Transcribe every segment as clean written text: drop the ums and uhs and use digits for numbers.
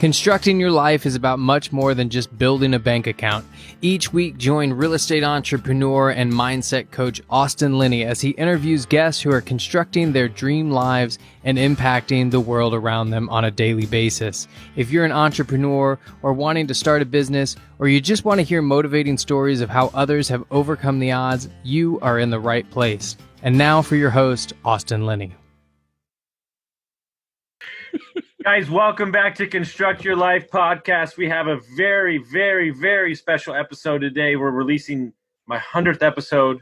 Constructing your life is about much more than just building a bank account. Each week, join real estate entrepreneur and mindset coach Austin Linney as he interviews guests who are constructing their dream lives and impacting the world around them on a daily basis. If you're an entrepreneur or wanting to start a business, or you just want to hear motivating stories of how others have overcome the odds, you are in the right place. And now for your host, Austin Linney. Guys, welcome back to Construct Your Life podcast. We have a very, very, very special episode today. We're releasing my 100th episode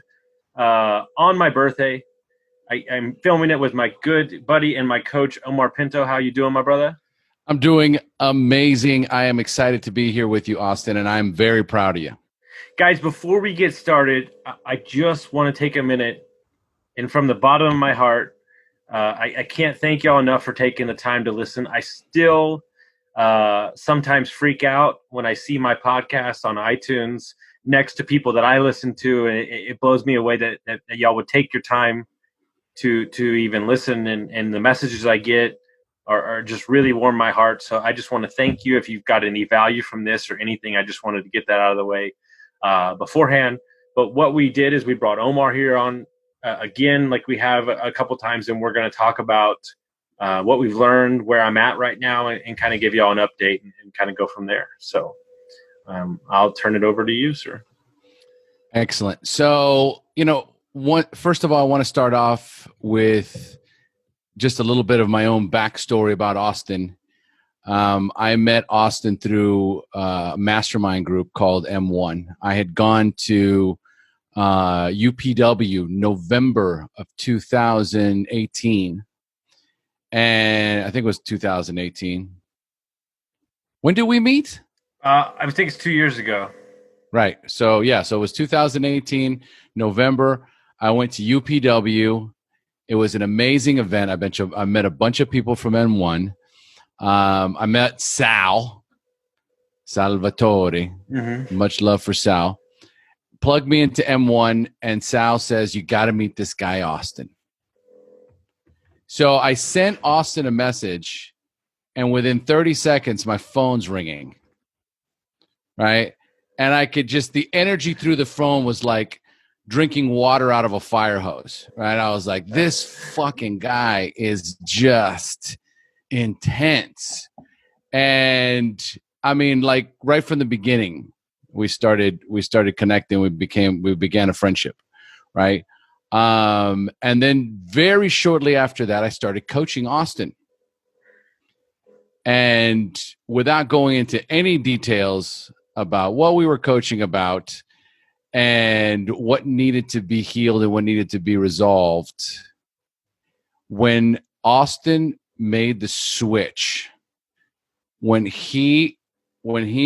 on my birthday. I'm filming it with my good buddy and my coach, Omar Pinto. How you doing, my brother? I'm doing amazing. I am excited to be here with you, Austin, and I'm very proud of you. Guys, before we get started, I just want to take a minute, and from the bottom of my heart, I can't thank y'all enough for taking the time to listen. I still sometimes freak out when I see my podcast on iTunes next to people that I listen to, and it blows me away that y'all would take your time to even listen, and the messages I get are just really warm my heart. So I just want to thank you. If you've got any value from this or anything, I just wanted to get that out of the way beforehand. But what we did is we brought Omar here on again, like we have a couple times, and we're going to talk about what we've learned, where I'm at right now, and kind of give y'all an update and kind of go from there. So I'll turn it over to you, sir. Excellent. So, first of all, I want to start off with just a little bit of my own backstory about Austin. I met Austin through a mastermind group called M1. I had gone to UPW November of 2018, and I think it was 2018. When did we meet? I think it's 2 years ago. Right. So it was 2018 November. I went to UPW. It was an amazing event. I met a bunch of people from N1. I met Salvatore. Mm-hmm. Much love for Sal. Plugged me into M1, and Sal says, you got to meet this guy, Austin. So I sent Austin a message, and within 30 seconds, my phone's ringing, right? And I could just, the energy through the phone was like drinking water out of a fire hose, right? I was like, this fucking guy is just intense. And I mean, like right from the beginning, we started connecting. We began a friendship, right? And then very shortly after that, I started coaching Austin. And without going into any details about what we were coaching about and what needed to be healed and what needed to be resolved, when Austin made the switch, when he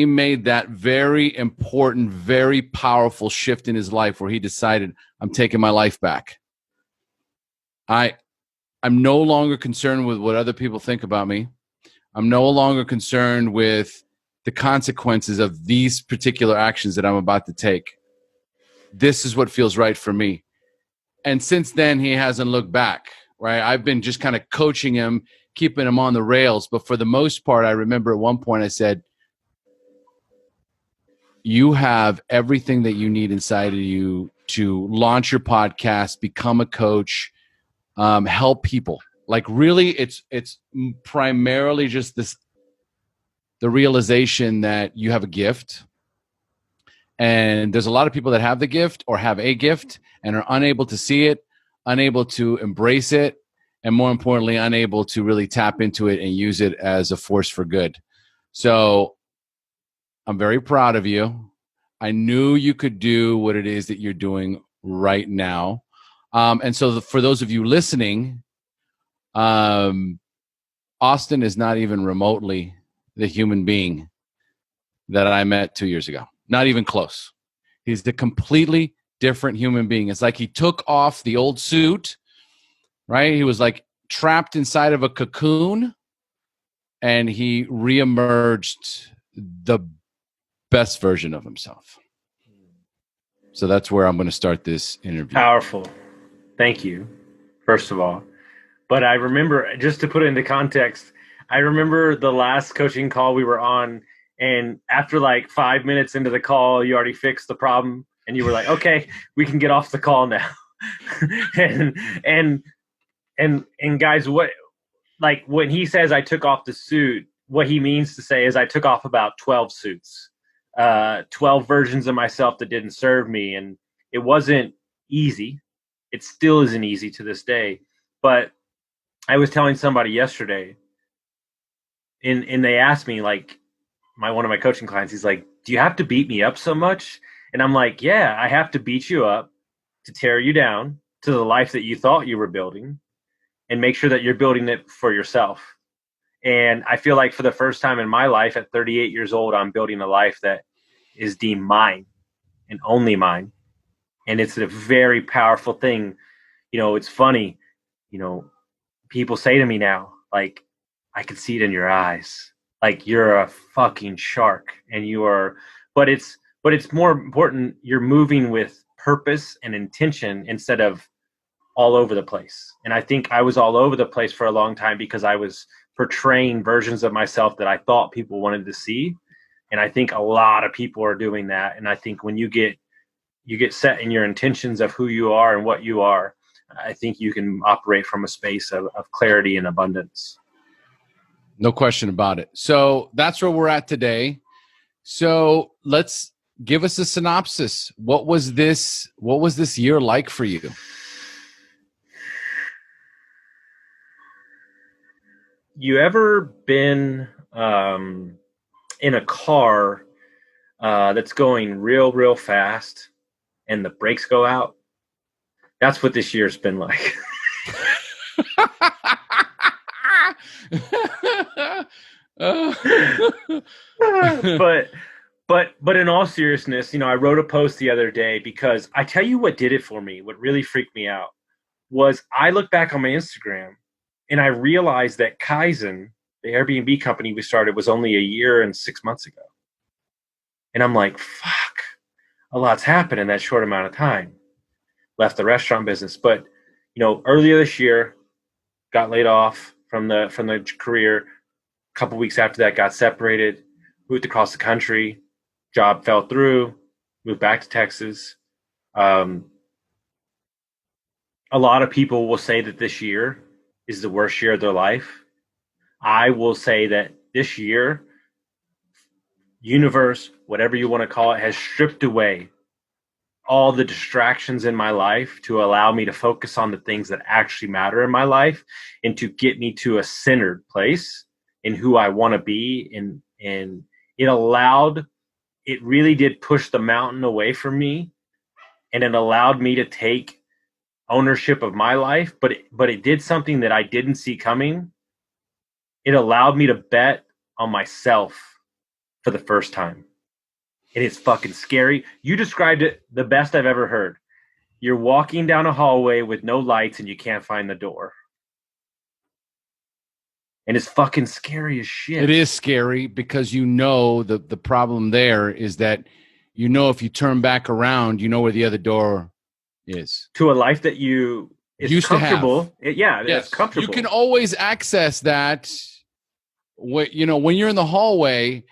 made that very important, very powerful shift in his life where he decided, I'm taking my life back. I'm no longer concerned with what other people think about me. I'm no longer concerned with the consequences of these particular actions that I'm about to take. This is what feels right for me. And since then, he hasn't looked back, right? I've been just kind of coaching him, keeping him on the rails. But for the most part, I remember at one point I said, you have everything that you need inside of you to launch your podcast, become a coach, help people. Like really, it's primarily just the realization that you have a gift. And there's a lot of people that have the gift or have a gift and are unable to see it, unable to embrace it, and more importantly, unable to really tap into it and use it as a force for good. So I'm very proud of you. I knew you could do what it is that you're doing right now. And so for those of you listening, Austin is not even remotely the human being that I met 2 years ago. Not even close. He's a completely different human being. It's like he took off the old suit, right? He was like trapped inside of a cocoon, and he reemerged the best version of himself. So that's where I'm going to start this interview. Powerful. Thank you, first of all. But I remember, just to put it into context, I remember the last coaching call we were on, and after like 5 minutes into the call, you already fixed the problem, and you were like, "Okay, we can get off the call now." and and and guys, what like when he says I took off the suit, what he means to say is I took off about 12 suits, 12 versions of myself that didn't serve me, and it wasn't easy. It still isn't easy to this day, but I was telling somebody yesterday, and they asked me, like, one of my coaching clients, he's like, "Do you have to beat me up so much?" And I'm like, "Yeah, I have to beat you up to tear you down to the life that you thought you were building, and make sure that you're building it for yourself." And I feel like for the first time in my life at 38 years old, I'm building a life that is deemed mine and only mine. And it's a very powerful thing. You know, it's funny, you know, people say to me now, like, I can see it in your eyes. Like, you're a fucking shark, and you are, but it's more important. You're moving with purpose and intention instead of all over the place. And I think I was all over the place for a long time because I was portraying versions of myself that I thought people wanted to see. And I think a lot of people are doing that. And I think when you get set in your intentions of who you are and what you are, I think you can operate from a space of clarity and abundance. No question about it. So that's where we're at today. So let's give us a synopsis. What was this year like for you? You ever been in a car that's going real fast and the brakes go out? That's what this year's been like. but in all seriousness, you know, I wrote a post the other day because I tell you what did it for me. What really freaked me out was I look back on my Instagram and I realized that Kaizen, the Airbnb company we started, was only a year and 6 months ago. And I'm like, fuck, a lot's happened in that short amount of time. Left the restaurant business, but you know, earlier this year, got laid off from the career. A couple weeks after that, got separated, moved across the country, job fell through, moved back to Texas. A lot of people will say that this year is the worst year of their life. I will say that this year, universe, whatever you want to call it, has stripped away all the distractions in my life to allow me to focus on the things that actually matter in my life and to get me to a centered place in who I want to be. And it really did push the mountain away from me, and it allowed me to take ownership of my life. But it did something that I didn't see coming. It allowed me to bet on myself for the first time. And it's fucking scary. You described it the best I've ever heard. You're walking down a hallway with no lights and you can't find the door. And it's fucking scary as shit. It is scary because you know the problem there is that you know if you turn back around, you know where the other door is. To a life that you used comfortable. To have. It's comfortable. You can always access that. When you're in the hallway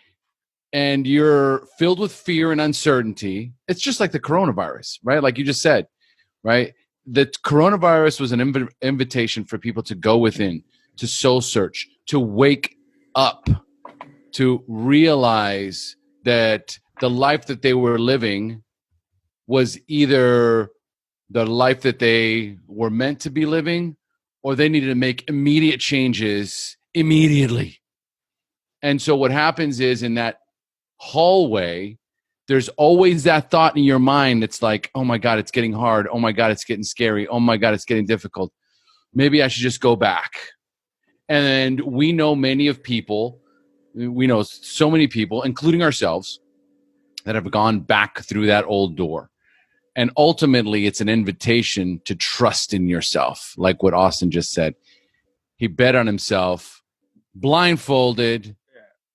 and you're filled with fear and uncertainty, it's just like the coronavirus, right? Like you just said, right? The coronavirus was an invitation for people to go within, to soul search, to wake up, to realize that the life that they were living was either the life that they were meant to be living, or they needed to make immediate changes immediately. And so what happens is in that hallway, there's always that thought in your mind that's like, oh my God, it's getting hard. Oh my God, it's getting scary. Oh my God, it's getting difficult. Maybe I should just go back. And we know so many people, including ourselves, that have gone back through that old door. And ultimately, it's an invitation to trust in yourself, like what Austin just said. He bet on himself, blindfolded,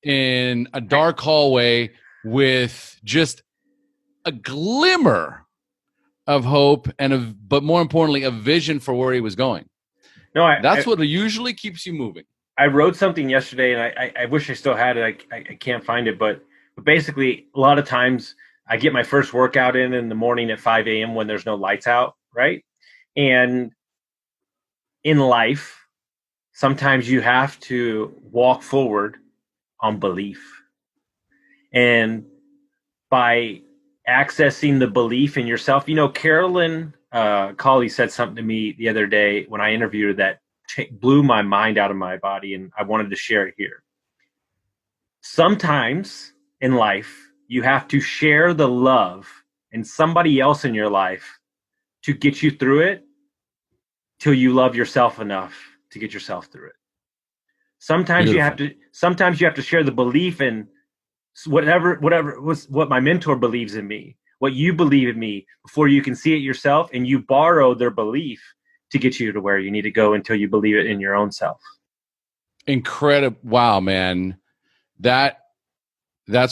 in a dark hallway with just a glimmer of hope but more importantly, a vision for where he was going. That's what usually keeps you moving. I wrote something yesterday, and I wish I still had it. I can't find it, but basically, a lot of times I get my first workout in the morning at 5 a.m. when there's no lights out, right? And in life, sometimes you have to walk forward on belief. And by accessing the belief in yourself, Carolyn Colley said something to me the other day when I interviewed her that blew my mind out of my body, and I wanted to share it here. Sometimes in life, you have to share the love in somebody else in your life to get you through it till you love yourself enough to get yourself through it. Sometimes Beautiful. you have to share the belief in whatever was what my mentor believes in me, what you believe in me, before you can see it yourself, and you borrow their belief to get you to where you need to go until you believe it in your own self. Incredible. Wow, man. That's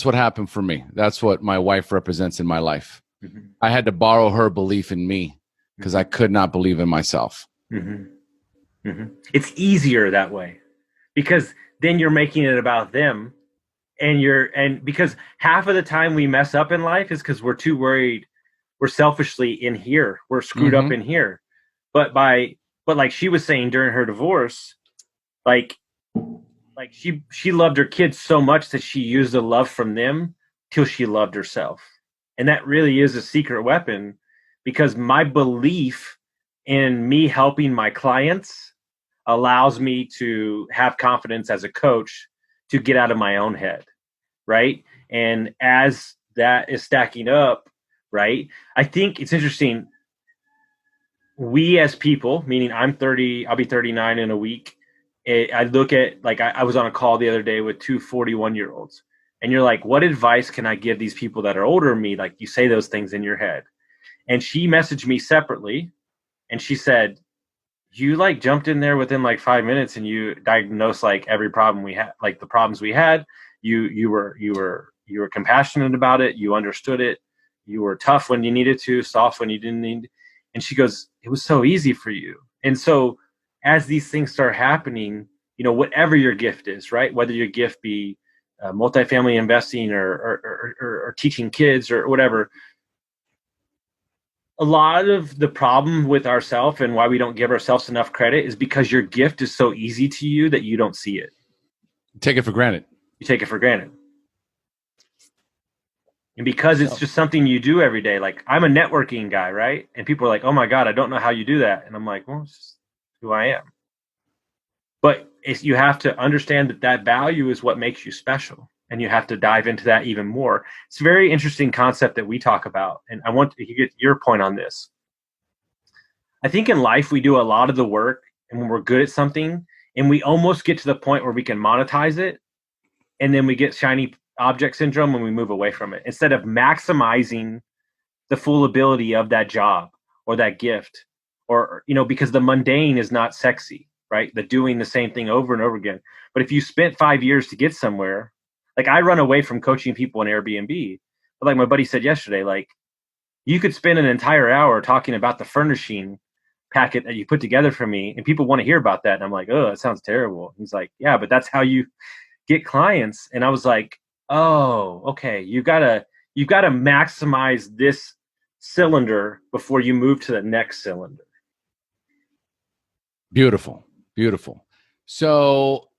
what happened for me. That's what my wife represents in my life. Mm-hmm. I had to borrow her belief in me because I could not believe in myself. Mm-hmm. Mm-hmm. It's easier that way because then you're making it about them, and because half of the time we mess up in life is because we're too worried. We're selfishly in here. We're screwed up in here. But like she was saying during her divorce, like she loved her kids so much that she used the love from them till she loved herself. And that really is a secret weapon, because my belief in me helping my clients allows me to have confidence as a coach to get out of my own head, right? And as that is stacking up, right, I think it's interesting. We as people, meaning I'm 30, I'll be 39 in a week. I look at, like, I was on a call the other day with two 41-year-olds, and you're like, what advice can I give these people that are older than me? Like, you say those things in your head. And she messaged me separately, and she said, you like jumped in there within like 5 minutes and you diagnosed like every problem we had, like the problems we had. You were compassionate about it. You understood it. You were tough when you needed to, soft when you didn't need. And she goes, it was so easy for you. And so as these things start happening, whatever your gift is, right? Whether your gift be multifamily investing or teaching kids or whatever, a lot of the problem with ourselves and why we don't give ourselves enough credit is because your gift is so easy to you that you don't see it. Take it for granted. You take it for granted. And because it's just something you do every day, like I'm a networking guy, right? And people are like, oh my God, I don't know how you do that. And I'm like, well, it's just who I am. But you have to understand that value is what makes you special. And you have to dive into that even more. It's a very interesting concept that we talk about. And I want to get your point on this. I think in life, we do a lot of the work, and when we're good at something and we almost get to the point where we can monetize it, and then we get shiny object syndrome and we move away from it instead of maximizing the full ability of that job or that gift, or, because the mundane is not sexy, right? The doing the same thing over and over again. But if you spent 5 years to get somewhere, like I run away from coaching people on Airbnb, but like my buddy said yesterday, like you could spend an entire hour talking about the furnishing packet that you put together for me, and people want to hear about that. And I'm like, oh, that sounds terrible. He's like, yeah, but that's how you get clients. And I was like, oh, okay. You gotta maximize this cylinder before you move to the next cylinder. Beautiful. Beautiful. So,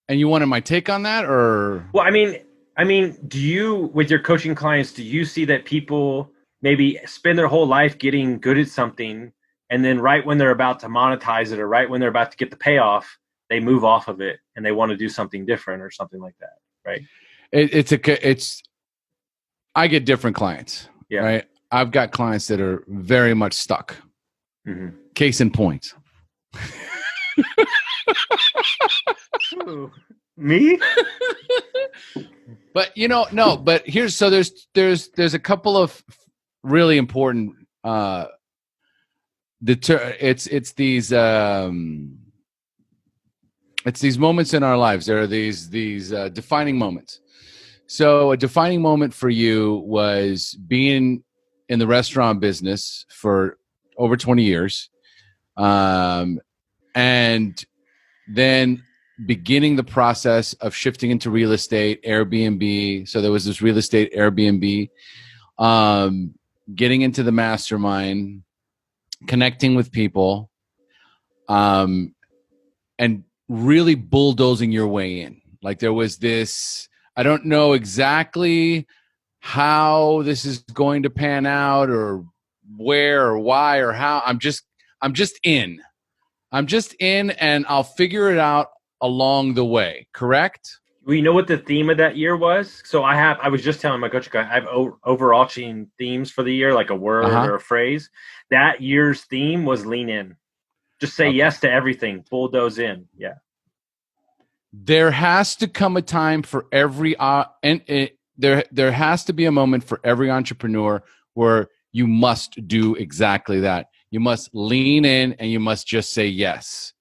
and you wanted my take on that, or? Well, I mean, do you, with your coaching clients, do you see that people maybe spend their whole life getting good at something, and then right when they're about to monetize it or right when they're about to get the payoff, they move off of it and they want to do something different or something like that, right? I get different clients, yeah. Right? I've got clients that are very much stuck. Mm-hmm. Case in point. Ooh, me? But no, but there's a couple of really important it's these moments in our lives. There are these defining moments. So a defining moment for you was being in the restaurant business for over 20 years. And then beginning the process of shifting into real estate, Airbnb. So there was this real estate Airbnb, getting into the mastermind, connecting with people, and really bulldozing your way in. Like there was this, I don't know exactly how this is going to pan out or where or why or how. I'm just in. I'm just in, and I'll figure it out along the way. Correct? Well, you know what the theme of that year was? So I was just telling my coach, I have overarching themes for the year, like a word or a phrase. That year's theme was lean in. Just say yes to everything. Bulldoze in. Yeah. There has to come a time for every there has to be a moment for every entrepreneur where you must do exactly that. You must lean in and you must just say yes.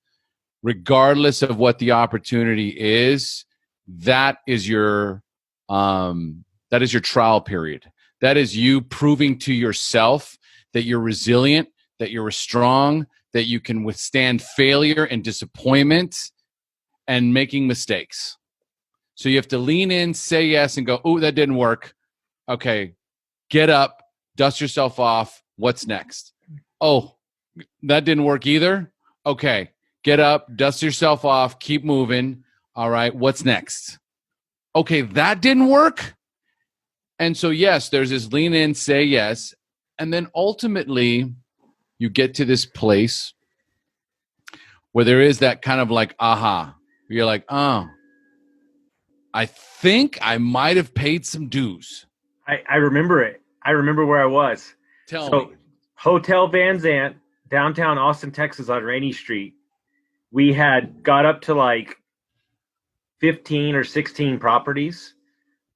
Regardless of what the opportunity is, that is your trial period. That is you proving to yourself that you're resilient, that you're strong, that you can withstand failure and disappointment and making mistakes. So you have to lean in, say yes, and go, oh, that didn't work. Okay, get up, dust yourself off. What's next? Oh, that didn't work either. Okay, get up, dust yourself off, keep moving. All right, what's next? Okay, that didn't work. And so, yes, there's this lean in, say yes. And then ultimately, you get to this place where there is that kind of like, aha. You're like, oh, I think I might have paid some dues. I remember it. I remember where I was. Tell me. Hotel Van Zant, downtown Austin, Texas on Rainy Street. We had got up to like 15 or 16 properties.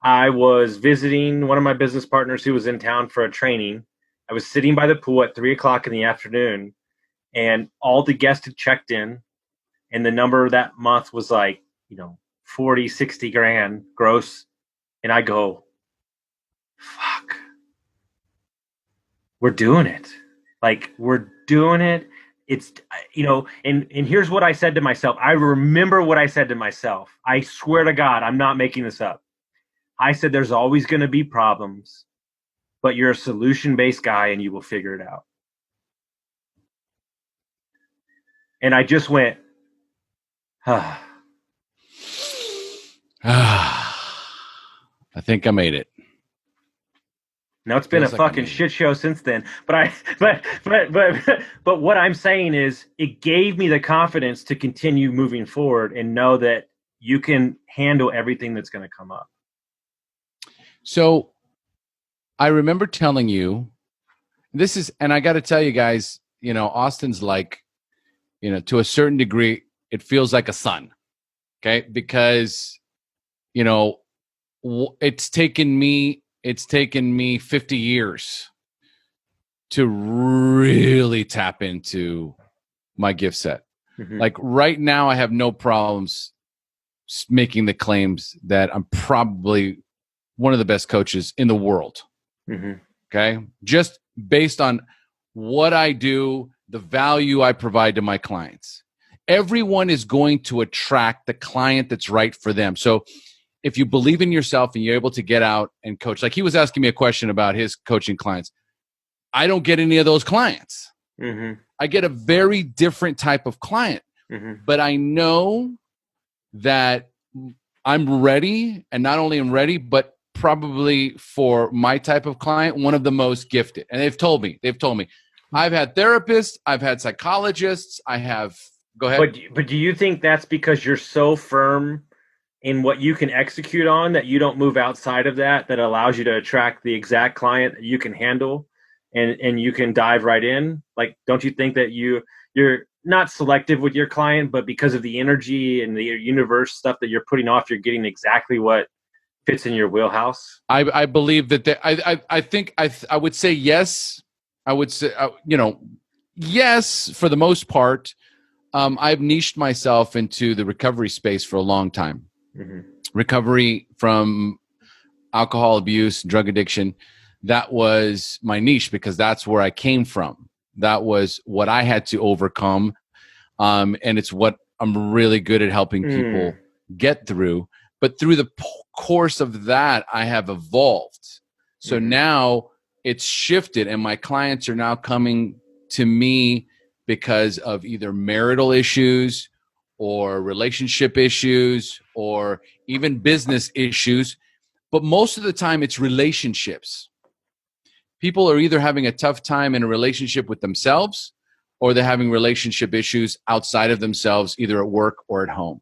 I was visiting one of my business partners who was in town for a training. I was sitting by the pool at 3:00 in the afternoon, and all the guests had checked in, and the number that month was like, 40, 60 grand gross. And I go, fuck, we're doing it. Like, we're doing it. It's, and here's what I said to myself. I remember what I said to myself. I swear to God, I'm not making this up. I said, there's always going to be problems, but you're a solution-based guy and you will figure it out. And I just went, I think I made it. Now it's been a fucking shit show since then. But what I'm saying is it gave me the confidence to continue moving forward and know that you can handle everything that's going to come up. So I remember telling you and I got to tell you guys, Austin's like, to a certain degree, it feels like a son. Okay. Because, it's taken me 50 years to really tap into my gift set. Mm-hmm. Like right now, I have no problems making the claims that I'm probably one of the best coaches in the world. Mm-hmm. Okay. Just based on what I do, the value I provide to my clients. Everyone is going to attract the client that's right for them. So if you believe in yourself and you're able to get out and coach, like he was asking me a question about his coaching clients. I don't get any of those clients. Mm-hmm. I get a very different type of client, but I know that I'm ready, and not only am ready, but probably for my type of client, one of the most gifted. And they've told me, I've had therapists, I've had psychologists, go ahead. But do you think that's because you're so firm in what you can execute on that you don't move outside of that allows you to attract the exact client that you can handle and you can dive right in? Like, don't you think that you're not selective with your client, but because of the energy and the universe stuff that you're putting off, you're getting exactly what fits in your wheelhouse? I believe that I think I would say yes. I would say, yes, for the most part. I've niched myself into the recovery space for a long time. Mm-hmm. Recovery from alcohol abuse, drug addiction. That was my niche because that's where I came from. That was what I had to overcome. And it's what I'm really good at helping people get through. But through the course of that, I have evolved. So now it's shifted, and my clients are now coming to me because of either marital issues or relationship issues or even business issues. But most of the time, it's relationships. People are either having a tough time in a relationship with themselves, or they're having relationship issues outside of themselves, either at work or at home.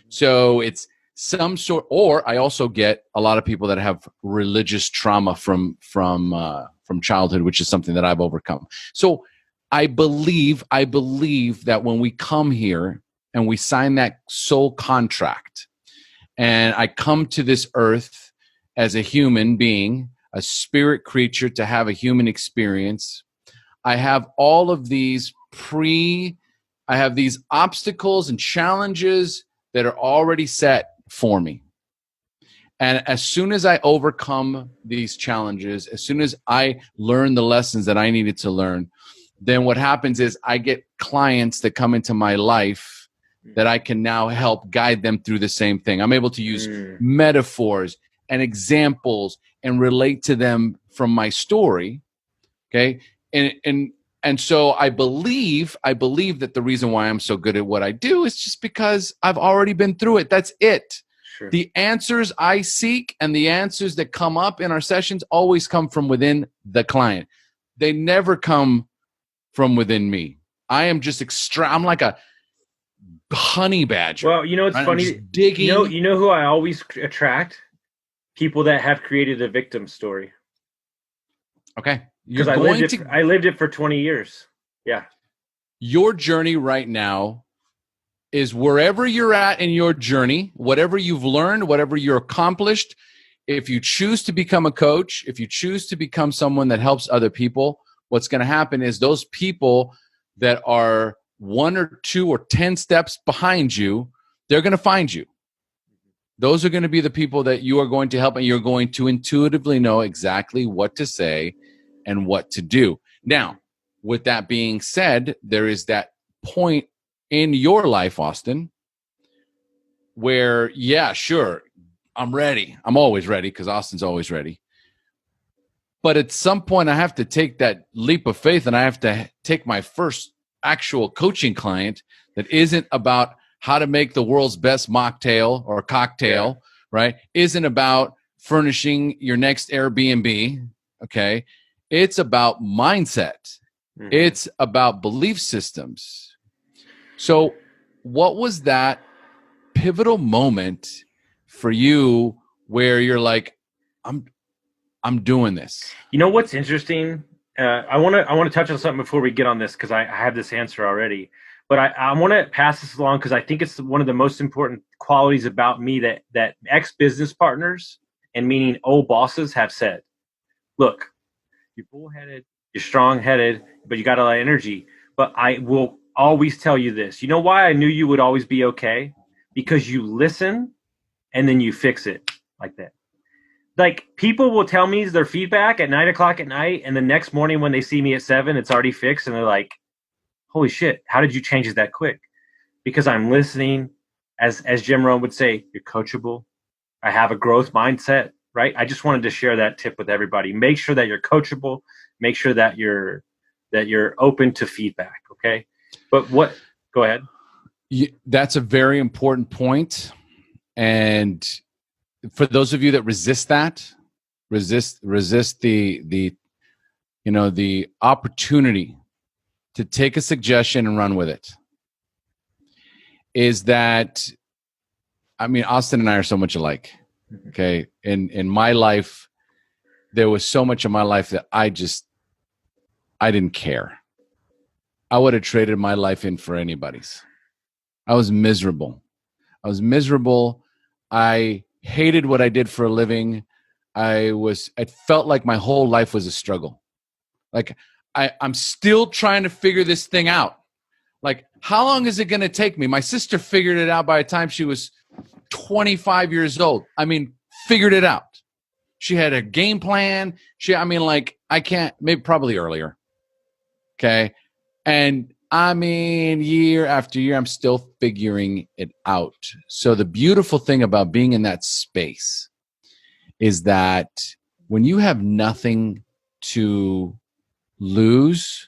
So it's some sort, or I also get a lot of people that have religious trauma from childhood, which is something that I've overcome. So I believe that when we come here and we sign that soul contract, and I come to this earth as a human being, a spirit creature, to have a human experience, I have all of these I have these obstacles and challenges that are already set for me. And as soon as I overcome these challenges, as soon as I learn the lessons that I needed to learn, then what happens is I get clients that come into my life that I can now help guide them through the same thing. I'm able to use metaphors and examples and relate to them from my story. Okay. And so I believe that the reason why I'm so good at what I do is just because I've already been through it. That's it. Sure. The answers I seek and the answers that come up in our sessions always come from within the client. They never come from within me. I am just I'm like a honey badger. Well, you know, it's funny. Digging. You know who I always attract? People that have created a victim story. Okay. Because I lived it for 20 years. Yeah. Your journey right now is wherever you're at in your journey, whatever you've learned, whatever you're accomplished. If you choose to become a coach, if you choose to become someone that helps other people, what's going to happen is those people that are 1 or 2 or 10 steps behind you, they're going to find you. Those are going to be the people that you are going to help, and you're going to intuitively know exactly what to say and what to do. Now, with that being said, there is that point in your life, Austin, where, yeah, sure, I'm ready. I'm always ready because Austin's always ready. But at some point, I have to take that leap of faith, and I have to take my first actual coaching client that isn't about how to make the world's best mocktail or cocktail, right? Isn't about furnishing your next Airbnb, okay? It's about mindset. It's about belief systems. So what was that pivotal moment for you where you're like, I'm doing this? You know what's interesting? I want to touch on something before we get on this, because I have this answer already. But I want to pass this along because I think it's one of the most important qualities about me that ex-business partners, and meaning old bosses, have said. Look, you're bullheaded, you're strong-headed, but you got a lot of energy. But I will always tell you this. You know why I knew you would always be okay? Because you listen and then you fix it like that. Like, people will tell me their feedback at 9 o'clock at night, and the next morning when they see me at 7, it's already fixed, and they're like, holy shit, how did you change it that quick? Because I'm listening. As Jim Rohn would say, you're coachable. I have a growth mindset, right? I just wanted to share that tip with everybody. Make sure that you're coachable. Make sure that you're open to feedback, okay? But go ahead. That's a very important point. And for those of you that resist the opportunity to take a suggestion and run with it, is that, I mean, Austin and I are so much alike. Okay. In my life, there was so much of my life that I didn't care. I would have traded my life in for anybody's. I was miserable. I hated what I did for a living. It felt like my whole life was a struggle. Like, I'm still trying to figure this thing out. Like, how long is it going to take me? My sister figured it out by the time she was 25 years old. I mean, figured it out. She had a game plan. Probably earlier. Okay. And I mean, year after year, I'm still figuring it out. So the beautiful thing about being in that space is that when you have nothing to lose,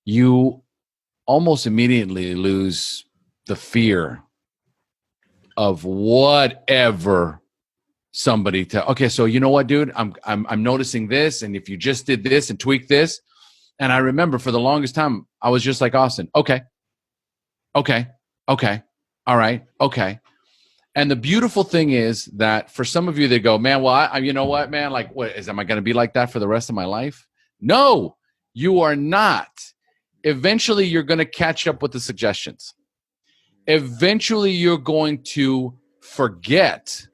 you almost immediately lose the fear of whatever somebody okay, so you know what, dude, I'm noticing this, and if you just did this and tweak this. And I remember for the longest time I was just like, Austin, okay, all right, okay. And the beautiful thing is that for some of you that go, man, well, I you know what, man, like, what is, am I going to be like that for the rest of my life? No, you are not. Eventually you're going to catch up with the suggestions. Eventually you're going to forget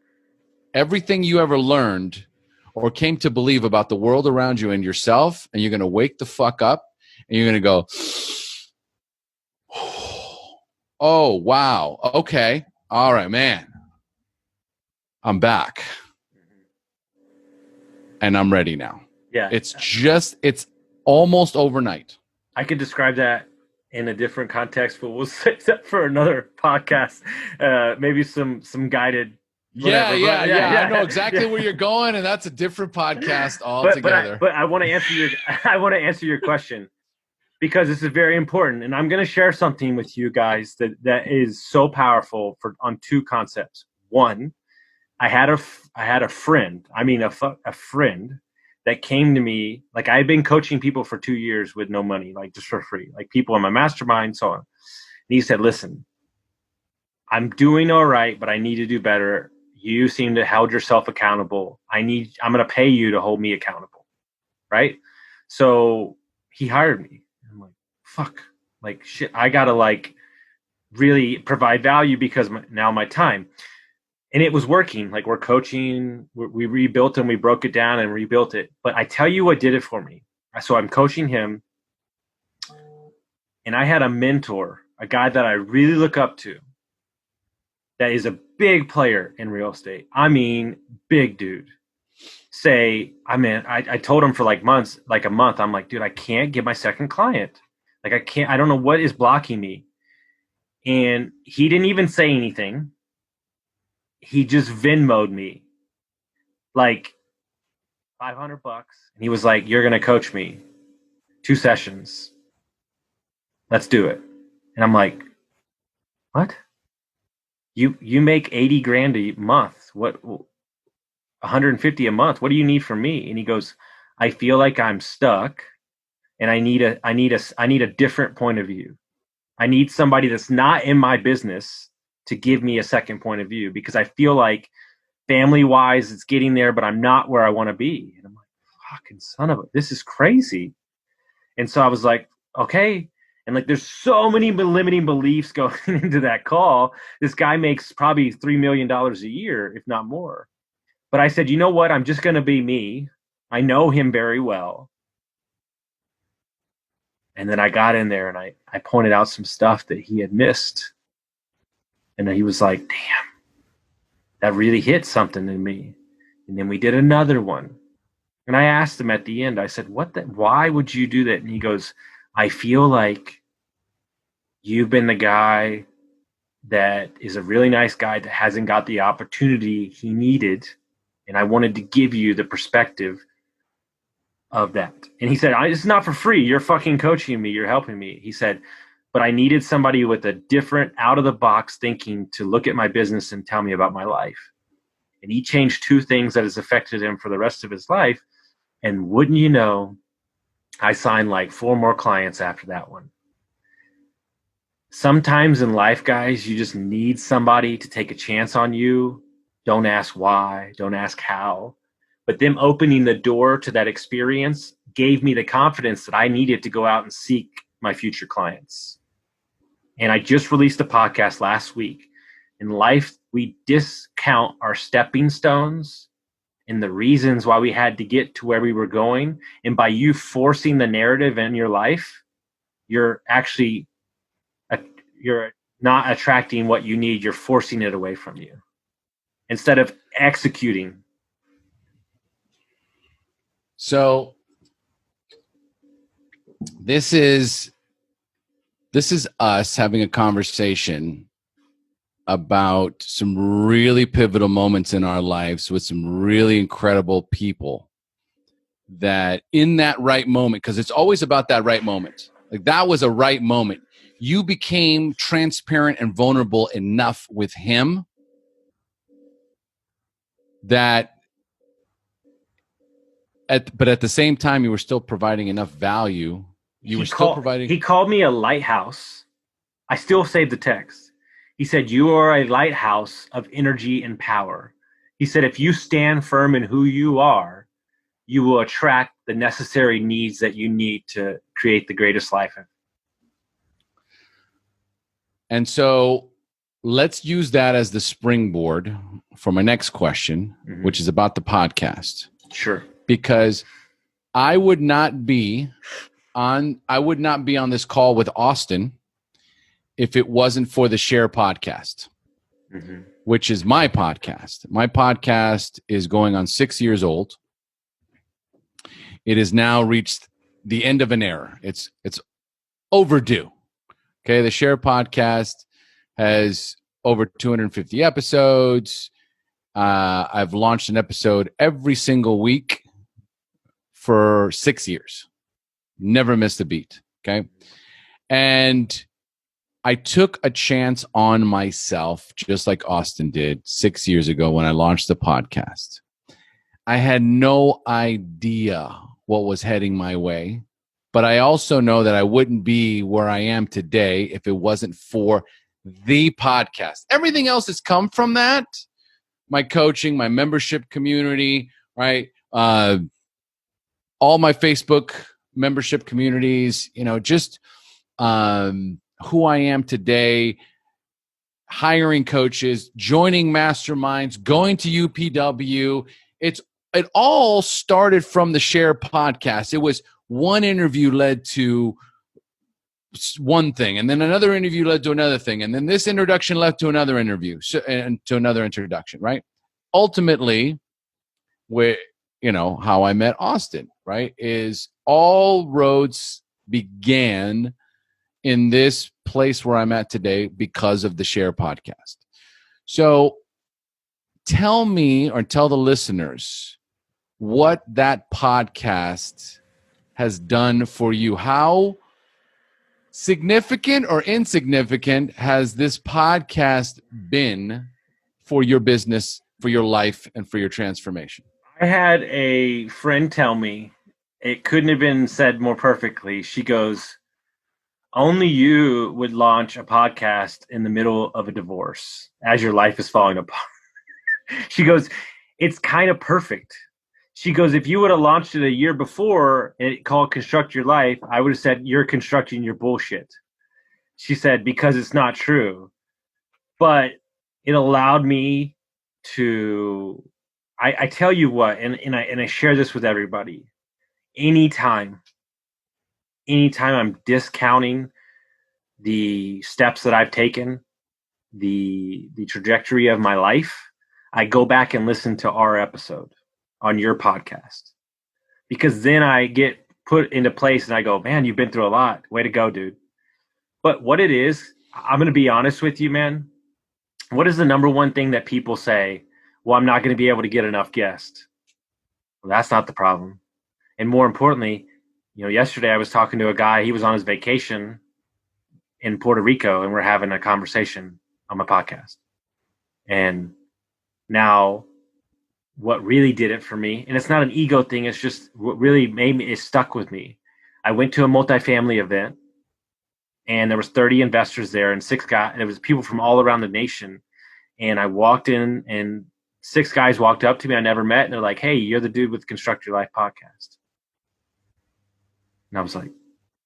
everything you ever learned or came to believe about the world around you and yourself, and you're going to wake the fuck up and you're going to go, oh, wow, okay, all right, man, I'm back and I'm ready now. Yeah. It's almost overnight. I could describe that in a different context, but we'll save that for another podcast. Maybe some guided. Yeah. I know exactly yeah. where you're going, and that's a different podcast altogether. But I want to answer your question, because this is very important, and I'm going to share something with you guys that is so powerful on two concepts. One, I had a friend. I mean, a friend that came to me. Like, I've been coaching people for 2 years with no money, like just for free, like people in my mastermind, so on. And he said, listen, I'm doing all right, but I need to do better. You seem to hold yourself accountable. I'm going to pay you to hold me accountable. Right. So he hired me. I'm like, fuck, like shit. I got to like really provide value because now my time. And it was working. Like, we're coaching, we rebuilt and we broke it down and rebuilt it. But I tell you what did it for me. So I'm coaching him, and I had a mentor, a guy that I really look up to, that is a big player in real estate. I mean, big dude. I told him for like a month, I'm like, dude, I can't get my second client. Like, I don't know what is blocking me. And he didn't even say anything. He just Venmo'd me like $500. And he was like, you're going to coach me 2 sessions. Let's do it. And I'm like, what? You make 80 grand a month. What, 150 a month? What do you need from me? And he goes, I feel like I'm stuck, and I need a different point of view. I need somebody that's not in my business to give me a second point of view, because I feel like family wise it's getting there, but I'm not where I want to be. And I'm like, fucking son of a, this is crazy. And so I was like, okay. And like, there's so many limiting beliefs going into that call. This guy makes probably $3 million a year, if not more. But I said, you know what? I'm just going to be me. I know him very well. And then I got in there and I pointed out some stuff that he had missed. And then he was like, damn, that really hit something in me. And then we did another one. And I asked him at the end, I said, why would you do that? And he goes, I feel like you've been the guy that is a really nice guy that hasn't got the opportunity he needed. And I wanted to give you the perspective of that. And he said, it's not for free. You're fucking coaching me. You're helping me. He said, but I needed somebody with a different out of the box thinking to look at my business and tell me about my life. And he changed 2 things that has affected him for the rest of his life. And wouldn't you know, I signed like 4 more clients after that one. Sometimes in life, guys, you just need somebody to take a chance on you. Don't ask why, don't ask how. But them opening the door to that experience gave me the confidence that I needed to go out and seek my future clients. And I just released a podcast last week. In life, we discount our stepping stones and the reasons why we had to get to where we were going. And by you forcing the narrative in your life, you're not attracting what you need. You're forcing it away from you instead of executing. So this is This is us having a conversation about some really pivotal moments in our lives with some really incredible people that in that right moment, because it's always about that right moment. Like that was a right moment. You became transparent and vulnerable enough with him that but at the same time, you were still providing enough value. He called me a lighthouse. I still saved the text. He said, "You are a lighthouse of energy and power." He said, "If you stand firm in who you are, you will attract the necessary needs that you need to create the greatest life." And so let's use that as the springboard for my next question, which is about the podcast. Sure. Because I would not be on this call with Austin if it wasn't for the Share podcast, which is my podcast. My podcast is going on 6 years old. It has now reached the end of an era. It's overdue. Okay, the Share podcast has over 250 episodes. I've launched an episode every single week for 6 years. Never missed a beat. Okay. And I took a chance on myself, just like Austin did 6 years ago when I launched the podcast. I had no idea what was heading my way, but I also know that I wouldn't be where I am today if it wasn't for the podcast. Everything else has come from that. My coaching, my membership community, right? All my Facebook membership communities, just who I am today, hiring coaches, joining masterminds, going to UPW. It all started from the Share podcast. It was one interview led to one thing, and then another interview led to another thing, and then this introduction led to another interview, and to another introduction, right? Ultimately, how I met Austin, right, is all roads began in this place where I'm at today because of the Share podcast. So tell me, or tell the listeners, what that podcast has done for you. How significant or insignificant has this podcast been for your business, for your life, and for your transformation? I had a friend tell me, it couldn't have been said more perfectly. She goes, "Only you would launch a podcast in the middle of a divorce as your life is falling apart." She goes, "It's kind of perfect." She goes, "If you would have launched it a year before and it called Construct Your Life, I would have said, you're constructing your bullshit." She said, because it's not true. But it allowed me to, I tell you what, and I share this with everybody. Anytime I'm discounting the steps that I've taken, the trajectory of my life, I go back and listen to our episode on your podcast, because then I get put into place and I go, man, you've been through a lot. Way to go, dude. But what it is, I'm going to be honest with you, man. What is the number one thing that people say? Well, I'm not going to be able to get enough guests. Well, that's not the problem. And more importantly, yesterday I was talking to a guy. He was on his vacation in Puerto Rico, and we're having a conversation on my podcast. And now what really did it for me, and it's not an ego thing, it's just what really made me, it stuck with me. I went to a multifamily event, and there was 30 investors there, and there was people from all around the nation. And I walked in, and 6 guys walked up to me I never met, and they're like, "Hey, you're the dude with Construct Your Life podcast." And I was like,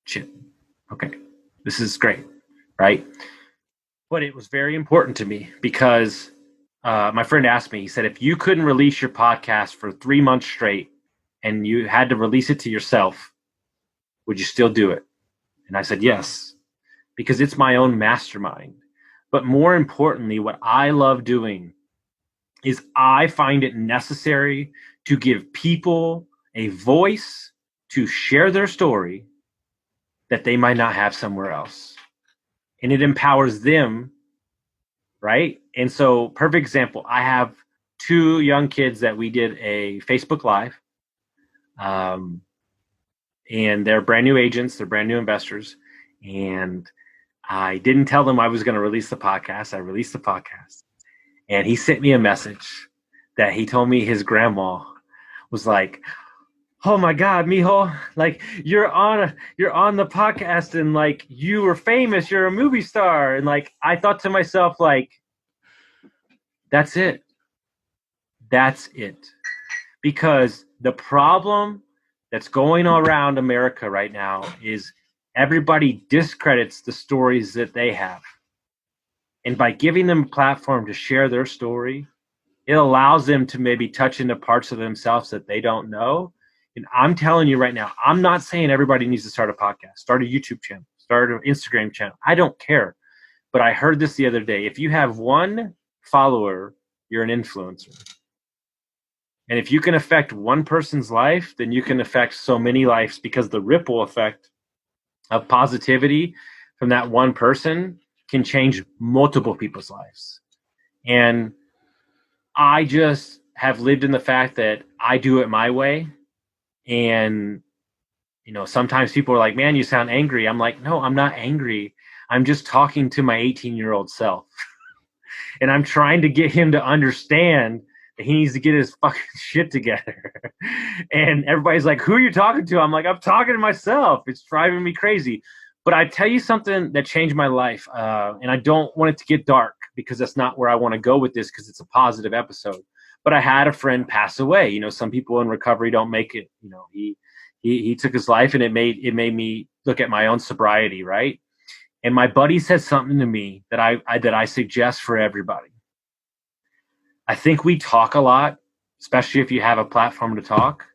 shit, okay, this is great, right? But it was very important to me because my friend asked me, he said, if you couldn't release your podcast for 3 months straight and you had to release it to yourself, would you still do it? And I said, yes, because it's my own mastermind. But more importantly, what I love doing is I find it necessary to give people a voice to share their story that they might not have somewhere else. and it empowers them, right? And so, perfect example, I have 2 young kids that we did a Facebook Live, and they're brand new agents, they're brand new investors, and I didn't tell them I was going to release the podcast. I released the podcast, and he sent me a message that he told me his grandma was like, "Oh my God, mijo, like you're on the podcast, and like you were famous, you're a movie star." And like I thought to myself, like, that's it. That's it. Because the problem that's going around America right now is everybody discredits the stories that they have. And by giving them a platform to share their story, it allows them to maybe touch into parts of themselves that they don't know. And I'm telling you right now, I'm not saying everybody needs to start a podcast, start a YouTube channel, start an Instagram channel. I don't care. But I heard this the other day. If you have 1 follower, you're an influencer. And if you can affect one person's life, then you can affect so many lives, because the ripple effect of positivity from that one person can change multiple people's lives. And I just have lived in the fact that I do it my way. And, you know, sometimes people are like, "Man, you sound angry." I'm like, no, I'm not angry. I'm just talking to my 18-year-old self. And I'm trying to get him to understand that he needs to get his fucking shit together. And everybody's like, "Who are you talking to?" I'm like, "I'm talking to myself. It's driving me crazy." But I tell you something that changed my life. And I don't want it to get dark, because that's not where I want to go with this, because it's a positive episode. But I had a friend pass away. You know, some people in recovery don't make it. You know, he took his life, and it made me look at my own sobriety, right? And my buddy said something to me that I suggest for everybody. I think we talk a lot, especially if you have a platform to talk,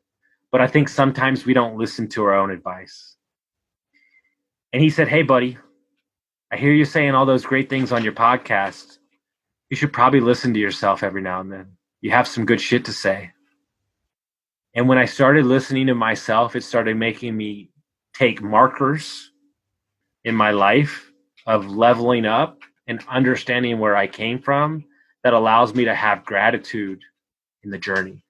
but I think sometimes we don't listen to our own advice. And he said, "Hey, buddy, I hear you saying all those great things on your podcast. You should probably listen to yourself every now and then. You have some good shit to say." And when I started listening to myself, it started making me take markers in my life of leveling up and understanding where I came from, that allows me to have gratitude in the journey.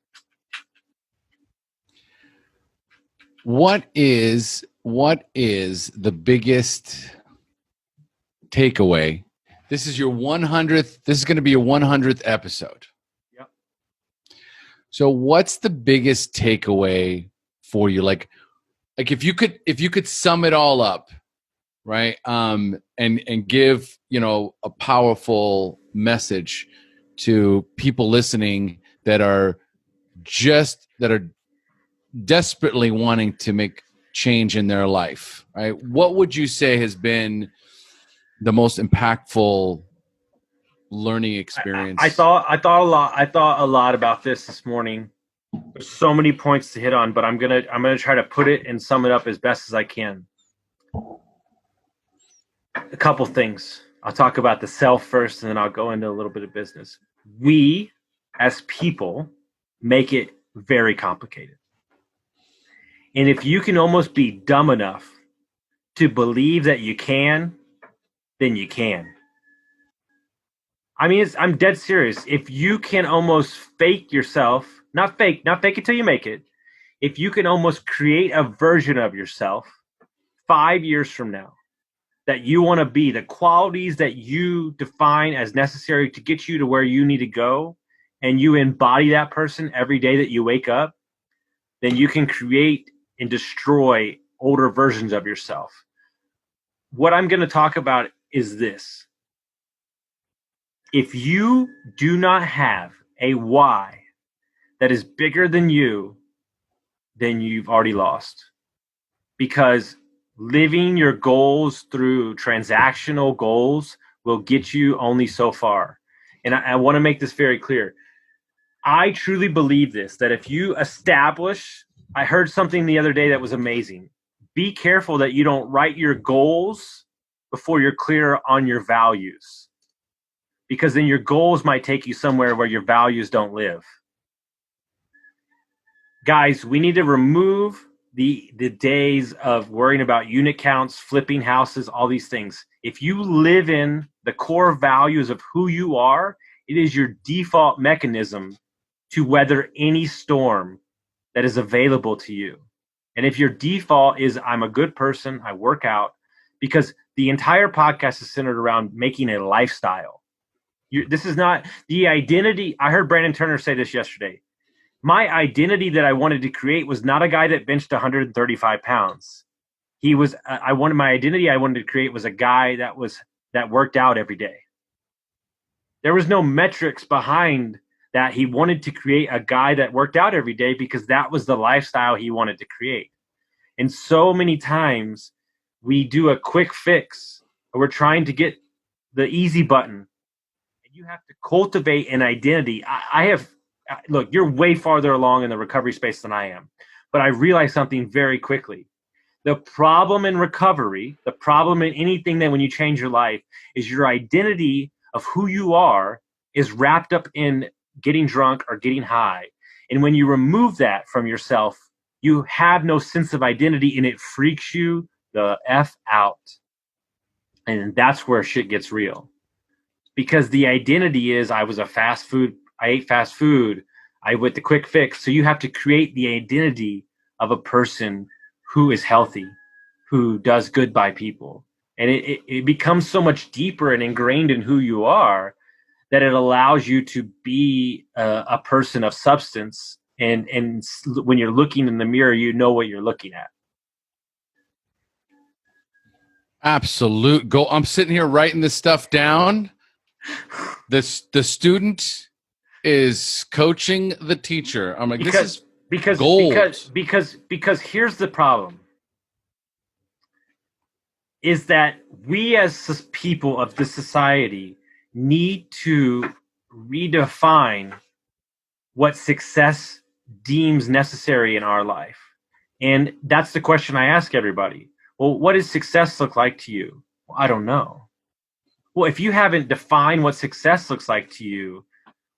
What is the biggest takeaway? This is your 100th. This is going to be your 100th episode. Yep. So what's the biggest takeaway for you? Like if you could sum it all up, right? And give, you know, a powerful message to people listening that are desperately wanting to make change in their life, right? What would you say has been the most impactful learning experience? I thought a lot about this morning. There's so many points to hit on, but I'm gonna try to put it and sum it up as best as I can. A couple things. I'll talk about the self first, and then I'll go into a little bit of business. We, as people, make it very complicated. And if you can almost be dumb enough to believe that you can, then you can. I mean, I'm dead serious. If you can almost fake yourself, not fake it till you make it. If you can almost create a version of yourself 5 years from now that you want to be, the qualities that you define as necessary to get you to where you need to go, and you embody that person every day that you wake up, then you can create and destroy older versions of yourself. What I'm going to talk about is this. If you do not have a why that is bigger than you, then you've already lost. Because living your goals through transactional goals will get you only so far. And I want to make this very clear. I truly believe this, that if you establish, I heard something the other day that was amazing. Be careful that you don't write your goals before you're clear on your values. Because then your goals might take you somewhere where your values don't live. Guys, we need to remove the days of worrying about unit counts, flipping houses, all these things. If you live in the core values of who you are, it is your default mechanism to weather any storm that is available to you. And if your default is I'm a good person, I work out, because the entire podcast is centered around making a lifestyle. This is not the identity. I heard Brandon Turner say this yesterday. My identity that I wanted to create was not a guy that benched 135 pounds. My identity I wanted to create was a guy that worked out every day. There was no metrics behind that. He wanted to create a guy that worked out every day because that was the lifestyle he wanted to create. And so many times we do a quick fix, or we're trying to get the easy button. And you have to cultivate an identity. Look, you're way farther along in the recovery space than I am, but I realized something very quickly. The problem in recovery, the problem in anything that when you change your life, is your identity of who you are is wrapped up in getting drunk or getting high. And when you remove that from yourself, you have no sense of identity, and it freaks you the F out. And that's where shit gets real. Because the identity is I ate fast food, I went the quick fix. So you have to create the identity of a person who is healthy, who does good by people. And it becomes so much deeper and ingrained in who you are that it allows you to be a person of substance. And when you're looking in the mirror, you know what you're looking at. Absolute. I'm sitting here writing this stuff down. The student is coaching the teacher. I'm like, this is gold. Because here's the problem. Is that we as people of the society need to redefine what success deems necessary in our life. And that's the question I ask everybody. Well, what does success look like to you? Well, I don't know. Well, if you haven't defined what success looks like to you,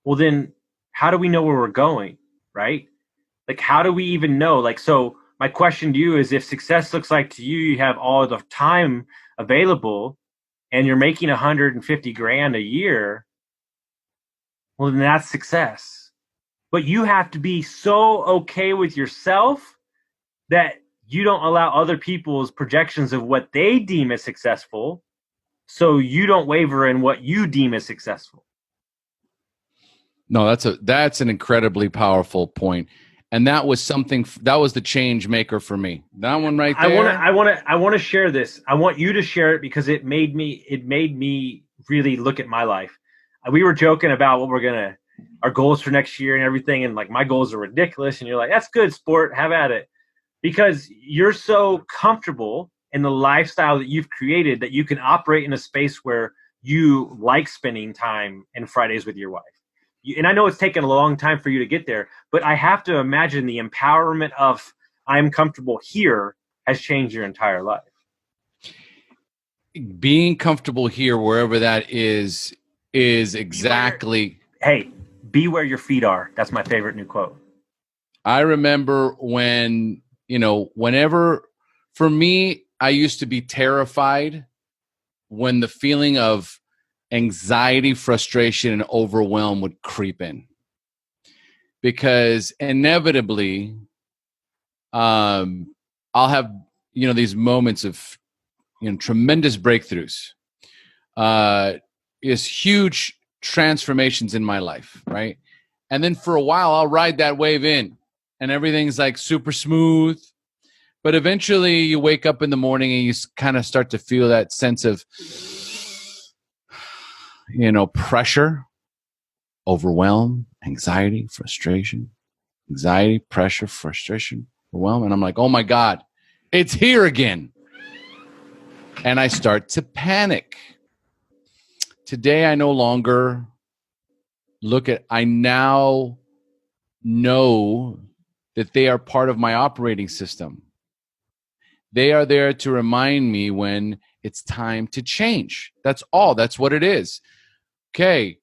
well, then how do we know where we're going, right? Like, how do we even know? Like, so my question to you is, if success looks like to you, you have all the time available and you're making 150 grand a year, well, then that's success. But you have to be so okay with yourself that you don't allow other people's projections of what they deem as successful, so you don't waver in what you deem as successful. No, that's an incredibly powerful point. And that was the change maker for me. That one right there. I want to share this. I want you to share it because it made me really look at my life. We were joking about our goals for next year and everything. And like, my goals are ridiculous. And you're like, that's good, sport, have at it. Because you're so comfortable in the lifestyle that you've created that you can operate in a space where you like spending time and Fridays with your wife. And I know it's taken a long time for you to get there, but I have to imagine the empowerment of I'm comfortable here has changed your entire life. Being comfortable here, wherever that is exactly. Be where your feet are. That's my favorite new quote. I remember whenever, for me, I used to be terrified when the feeling of anxiety, frustration, and overwhelm would creep in, because inevitably I'll have these moments of tremendous breakthroughs, is huge transformations in my life, right? And then for a while I'll ride that wave in and everything's like super smooth, but eventually you wake up in the morning and you kind of start to feel that sense of pressure, overwhelm, anxiety, frustration, pressure, frustration, overwhelm. And I'm like, oh my God, it's here again. And I start to panic. Today, I no longer I now know that they are part of my operating system. They are there to remind me when it's time to change. That's all. That's what it is. Okay,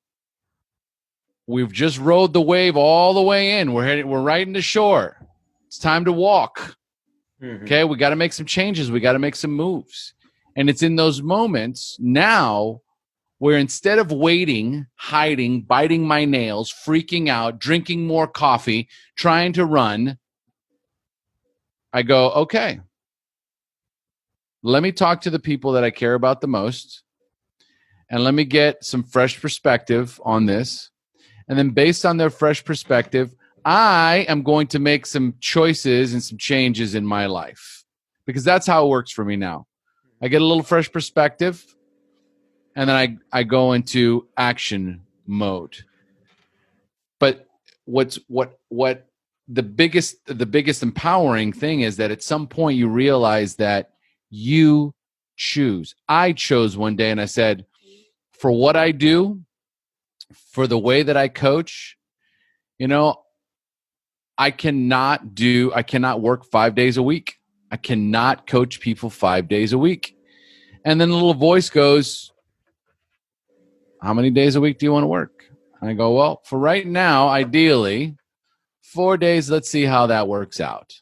we've just rode the wave all the way in. We're riding to shore. It's time to walk. Okay, we got to make some changes. We got to make some moves. And it's in those moments now where instead of waiting, hiding, biting my nails, freaking out, drinking more coffee, trying to run, I go, okay, let me talk to the people that I care about the most, and let me get some fresh perspective on this. And then based on their fresh perspective, I am going to make some choices and some changes in my life, because that's how it works for me now. I get a little fresh perspective, and then I go into action mode. But what the biggest empowering thing is that at some point you realize that you choose. I chose one day and I said, for what I do, for the way that I coach, I cannot work 5 days a week. I cannot coach people 5 days a week. And then the little voice goes, how many days a week do you want to work? And I go, well, for right now, ideally, 4 days. Let's see how that works out.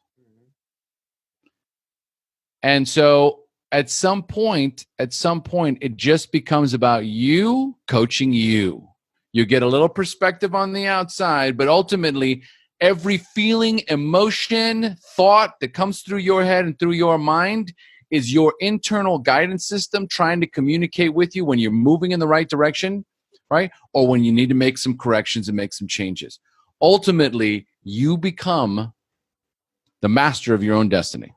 And so at some point, it just becomes about you coaching you. You get a little perspective on the outside, but ultimately, every feeling, emotion, thought that comes through your head and through your mind is your internal guidance system trying to communicate with you when you're moving in the right direction, right? Or when you need to make some corrections and make some changes. Ultimately, you become the master of your own destiny.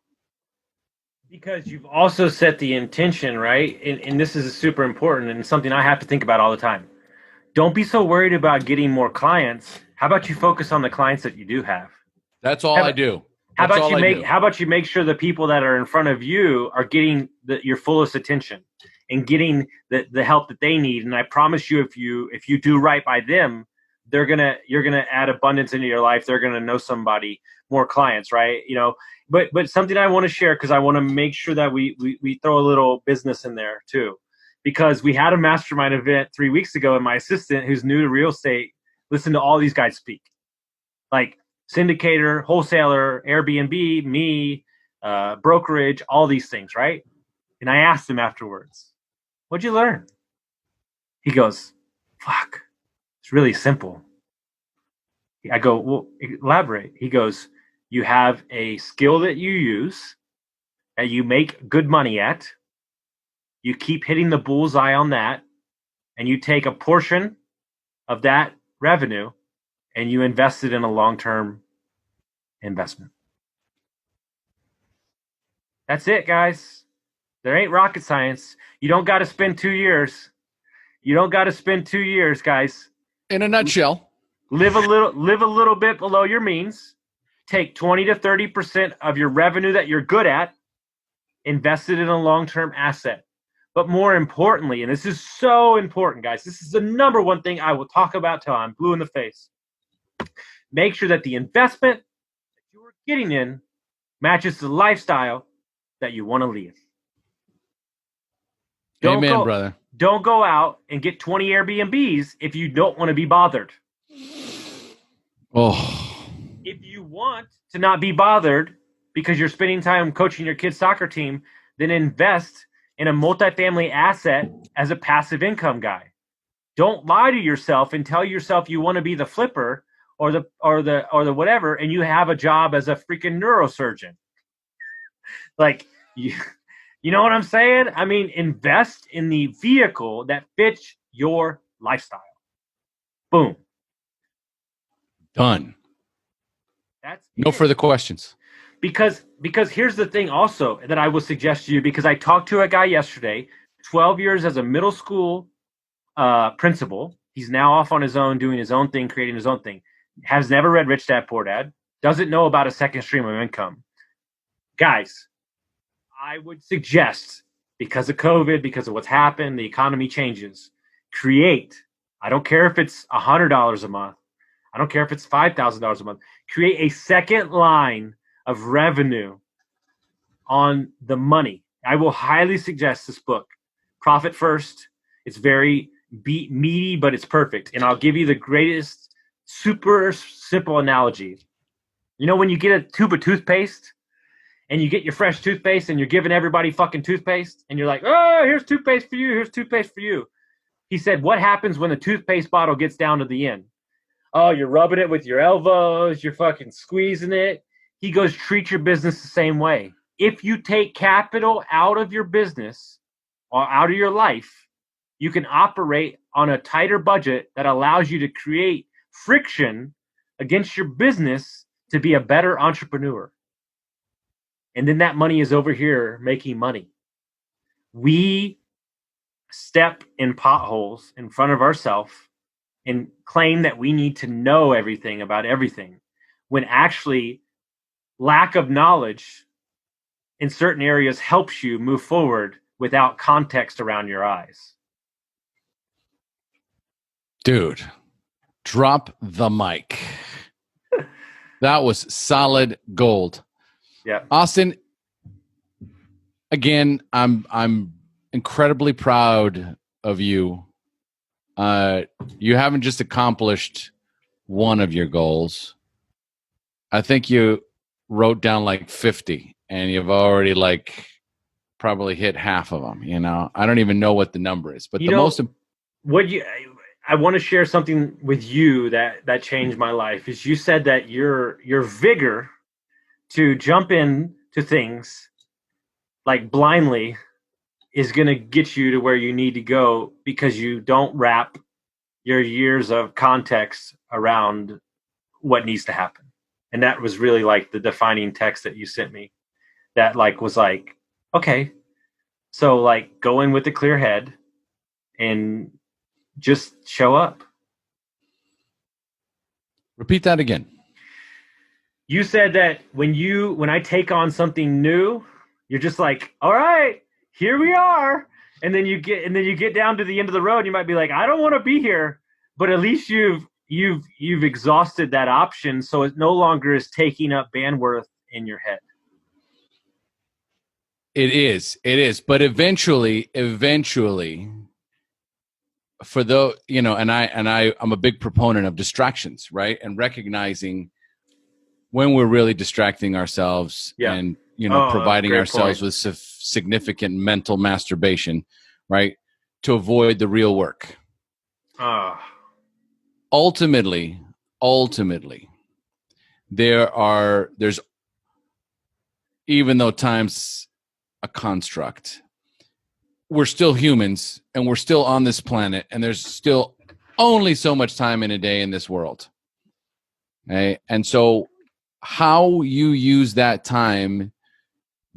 Because you've also set the intention, right? And this is super important and something I have to think about all the time. Don't be so worried about getting more clients. How about you focus on the clients that you do have? That's all I do. How about you make sure the people that are in front of you are getting your fullest attention and getting the help that they need? And I promise you, if you do right by them, you're gonna add abundance into your life. They're gonna know somebody, more clients, right? But something I want to share, because I want to make sure that we throw a little business in there too, because we had a mastermind event 3 weeks ago, and my assistant, who's new to real estate, listened to all these guys speak, like syndicator, wholesaler, Airbnb, me, brokerage, all these things, right? And I asked him afterwards, what'd you learn? He goes, fuck, it's really simple. I go, well, elaborate. He goes, you have a skill that you use, that you make good money at. You keep hitting the bullseye on that, and you take a portion of that revenue and you invest it in a long-term investment. That's it, guys. There ain't rocket science. You don't got to spend 2 years. You don't got to spend 2 years, guys. In a nutshell, live a little bit below your means. Take 20 to 30% of your revenue that you're good at, invest it in a long-term asset. But more importantly, and this is so important, guys, this is the number one thing I will talk about till I'm blue in the face. Make sure that the investment that you are getting in matches the lifestyle that you want to lead. Amen, brother. Don't go out and get 20 Airbnbs if you don't want to be bothered. Oh. If you want to not be bothered because you're spending time coaching your kid's soccer team, then invest in a multifamily asset as a passive income guy. Don't lie to yourself and tell yourself you want to be the flipper or the whatever, and you have a job as a freaking neurosurgeon. Like, you know what I'm saying? I mean, invest in the vehicle that fits your lifestyle. Boom. Done. That's no further questions. Because here's the thing also that I will suggest to you, because I talked to a guy yesterday, 12 years as a middle school principal. He's now off on his own, doing his own thing, creating his own thing. Has never read Rich Dad Poor Dad. Doesn't know about a second stream of income. Guys, I would suggest, because of COVID, because of what's happened, the economy changes, create. I don't care if it's $100 a month. I don't care if it's $5,000 a month. Create a second line of revenue on the money. I will highly suggest this book, Profit First. It's very meaty, but it's perfect. And I'll give you the greatest, super simple analogy. You know, when you get a tube of toothpaste and you get your fresh toothpaste and you're giving everybody fucking toothpaste and you're like, oh, here's toothpaste for you. Here's toothpaste for you. He said, what happens when the toothpaste bottle gets down to the end? Oh, you're rubbing it with your elbows. You're fucking squeezing it. He goes, treat your business the same way. If you take capital out of your business or out of your life, you can operate on a tighter budget that allows you to create friction against your business to be a better entrepreneur. And then that money is over here making money. We step in potholes in front of ourselves and claim that we need to know everything about everything, when actually lack of knowledge in certain areas helps you move forward without context around your eyes. Dude, drop the mic. That was solid gold. Yeah. Austin, again, I'm incredibly proud of you. You haven't just accomplished one of your goals. I think you wrote down like 50 and you've already like probably hit half of them. You know, I don't even know what the number is, but I want to share something with you that changed my life. Is you said that your vigor to jump in to things like blindly is going to get you to where you need to go because you don't wrap your years of context around what needs to happen. And that was really like the defining text that you sent me that like was like, okay, so like go in with a clear head and just show up. Repeat that again. You said that when I take on something new, you're just like, all right, here we are. And then you get down to the end of the road and you might be like, I don't want to be here, but at least you've exhausted that option, so it no longer is taking up bandwidth in your head. It is. But eventually, for those, you know, and I'm a big proponent of distractions, right? And recognizing when we're really distracting ourselves and, you know, providing ourselves with significant mental masturbation, right? To avoid the real work. Ultimately, there's, even though time's a construct, we're still humans and we're still on this planet, and there's still only so much time in a day in this world. Okay? And so how you use that time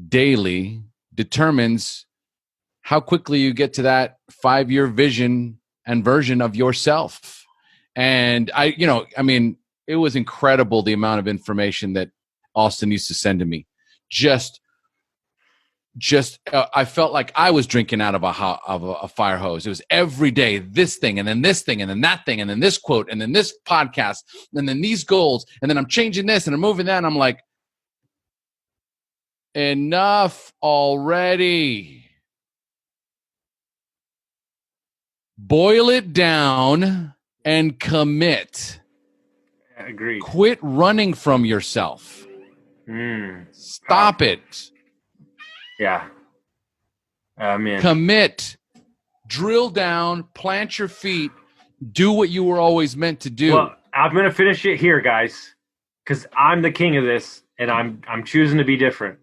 daily determines how quickly you get to that 5-year vision and version of yourself. And it was incredible the amount of information that Austin used to send to me. I felt like I was drinking out of a fire hose. It was every day, this thing, and then this thing, and then that thing, and then this quote, and then this podcast, and then these goals, and then I'm changing this, and I'm moving that, and I'm like, enough already. Boil it down and commit. Agreed. Quit running from yourself. Stop it. Yeah. Commit. Drill down. Plant your feet. Do what you were always meant to do. Well, I'm going to finish it here, guys, because I'm the king of this, and I'm choosing to be different.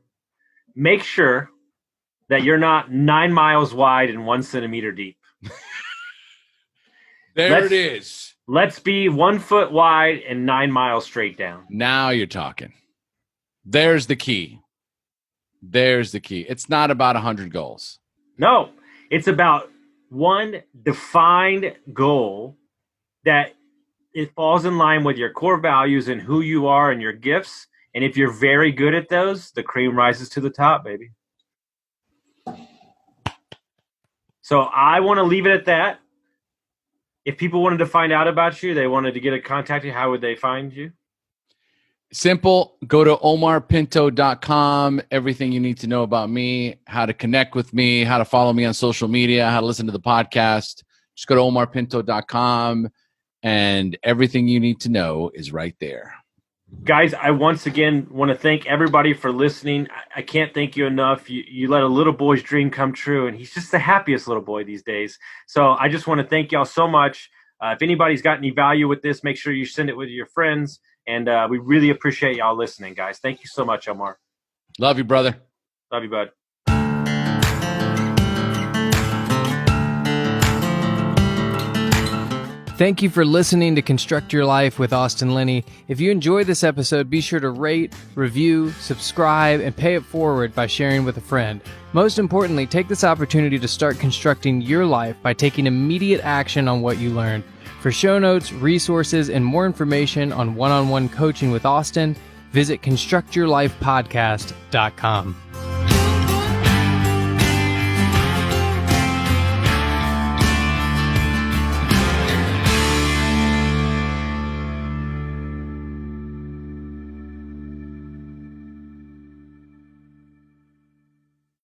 Make sure that you're not 9 miles wide and 1 centimeter deep. It is. Let's be 1 foot wide and 9 miles straight down. Now you're talking. There's the key. It's not about 100 goals. No, it's about one defined goal that it falls in line with your core values and who you are and your gifts. And if you're very good at those, the cream rises to the top, baby. So I want to leave it at that. If people wanted to find out about you, they wanted to get in contact with you, how would they find you? Simple. Go to omarpinto.com. Everything you need to know about me, how to connect with me, how to follow me on social media, how to listen to the podcast. Just go to omarpinto.com, and everything you need to know is right there. Guys, I once again want to thank everybody for listening. I can't thank you enough. You let a little boy's dream come true, and he's just the happiest little boy these days. So I just want to thank y'all so much. If anybody's got any value with this, make sure you send it with your friends. And we really appreciate y'all listening, guys. Thank you so much, Omar. Love you, brother. Love you, bud. Thank you for listening to Construct Your Life with Austin Linney. If you enjoyed this episode, be sure to rate, review, subscribe, and pay it forward by sharing with a friend. Most importantly, take this opportunity to start constructing your life by taking immediate action on what you learned. For show notes, resources, and more information on one-on-one coaching with Austin, visit constructyourlifepodcast.com.